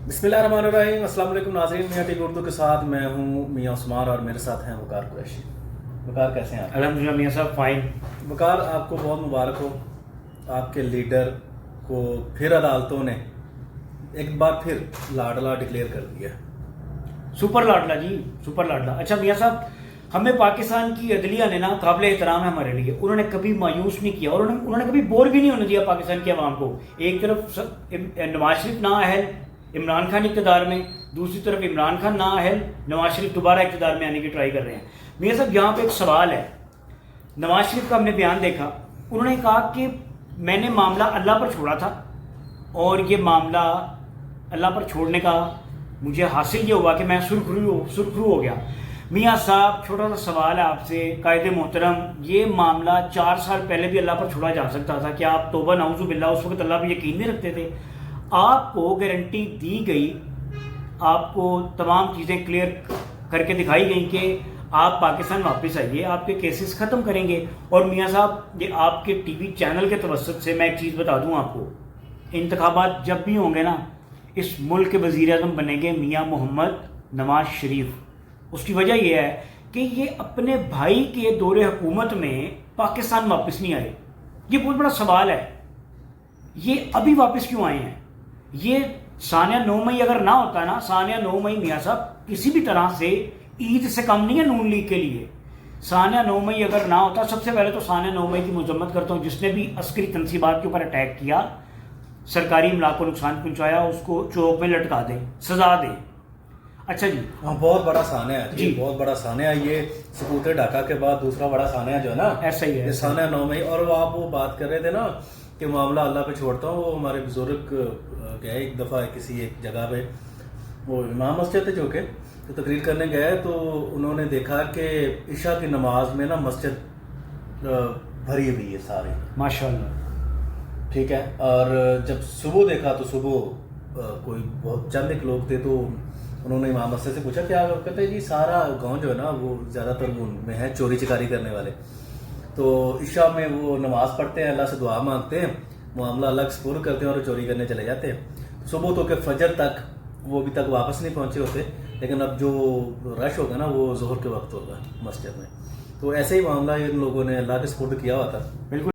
بسم اللہ الرحمن الرحیم. السلام علیکم ناظرین, میاں ٹی وی اردو کے ساتھ میں ہوں میاں عثمان اور میرے ساتھ ہیں وقار قریشی. وقار کیسے ہیں آپ؟ الحمدللہ میاں صاحب فائن. وقار آپ کو بہت مبارک ہو. آپ کے لیڈر کو پھر عدالتوں نے ایک بار پھر لاڈلا ڈکلیئر کر دیا. سپر لاڈلا جی, سپر لاڈلا. اچھا میاں صاحب, ہمیں پاکستان کی عدلیہ نے نا قابل احترام ہے ہمارے لیے. انہوں نے کبھی مایوس نہیں کیا اور انہوں نے کبھی بور بھی نہیں ہونے دیا پاکستان کی عوام کو. ایک طرف نواز شریف نااہل, عمران خان اقتدار میں, دوسری طرف عمران خان نااہل, نواز شریف دوبارہ اقتدار میں آنے کی ٹرائی کر رہے ہیں. میاں صاحب یہاں پہ ایک سوال ہے. نواز شریف کا ہم نے بیان دیکھا, انہوں نے کہا کہ میں نے معاملہ اللہ پر چھوڑا تھا اور یہ معاملہ اللہ پر چھوڑنے کا مجھے حاصل یہ ہوا کہ میں سرخرو ہو گیا. میاں صاحب چھوٹا سا سوال ہے آپ سے, قائد محترم, یہ معاملہ 4 سال پہلے بھی اللہ پر چھوڑا جا سکتا تھا. کیا آپ توبہ نعوذ باللہ اس وقت اللہ پہ یقین نہیں رکھتے تھے؟ آپ کو گارنٹی دی گئی, آپ کو تمام چیزیں کلیئر کر کے دکھائی گئیں کہ آپ پاکستان واپس آئیے, آپ کے کیسز ختم کریں گے. اور میاں صاحب یہ آپ کے ٹی وی چینل کے توسط سے میں ایک چیز بتا دوں آپ کو, انتخابات جب بھی ہوں گے نا, اس ملک کے وزیر اعظم بنیں گے میاں محمد نواز شریف. اس کی وجہ یہ ہے کہ یہ اپنے بھائی کے دور حکومت میں پاکستان واپس نہیں آئے. یہ بہت بڑا سوال ہے, یہ ابھی واپس کیوں آئے ہیں؟ یہ ثانیہ 9 مئی اگر نہ ہوتا نا, ثانیہ 9 مئی میاں صاحب کسی بھی طرح سے عید سے کم نہیں ہے نون لیگ کے لیے. ثانیہ 9 مئی اگر نہ ہوتا, سب سے پہلے تو ثانیہ 9 مئی کی مذمت کرتا ہوں جس نے بھی عسکری تنصیبات کے اوپر اٹیک کیا, سرکاری املاک کو نقصان پہنچایا, اس کو چوک میں لٹکا دیں, سزا دیں. اچھا جی, بہت بڑا سانحہ ہے جی, بہت بڑا سانحہ ہے. یہ سکوت ڈھاکہ کے بعد دوسرا بڑا سانحہ جو ہے نا, ایسا ہی ہے. سانحہ 9 مئی. اور وہ آپ وہ بات کر رہے تھے نا کہ معاملہ اللہ پہ چھوڑتا ہوں, وہ ہمارے بزرگ گئے ایک دفعہ کسی ایک جگہ پہ, وہ امام مسجد تھے جو کہ تو تقریر کرنے گئے, تو انہوں نے دیکھا کہ عشاء کی نماز میں نا مسجد بھری ہوئی ہے ساری, ماشاءاللہ, ٹھیک ہے. اور جب صبح دیکھا تو صبح کوئی بہت چند ایک لوگ تھے, تو انہوں نے امام مسجد سے پوچھا کیا, کہتے ہیں جی سارا گاؤں جو ہے نا وہ زیادہ تر ان میں ہے چوری چکاری کرنے والے, تو عشاء میں وہ نماز پڑھتے ہیں, اللہ سے دعا مانگتے ہیں, معاملہ اللہ کے سپرد کرتے ہیں اور چوری کرنے چلے جاتے ہیں. صبح تو کہ فجر تک وہ ابھی تک واپس نہیں پہنچے ہوتے, لیکن اب جو رش ہوگا نا وہ ظہر کے وقت ہوگا مسجد میں. تو ایسے ہی معاملہ ان لوگوں نے اللہ کے سپرد کیا ہوا تھا. بالکل.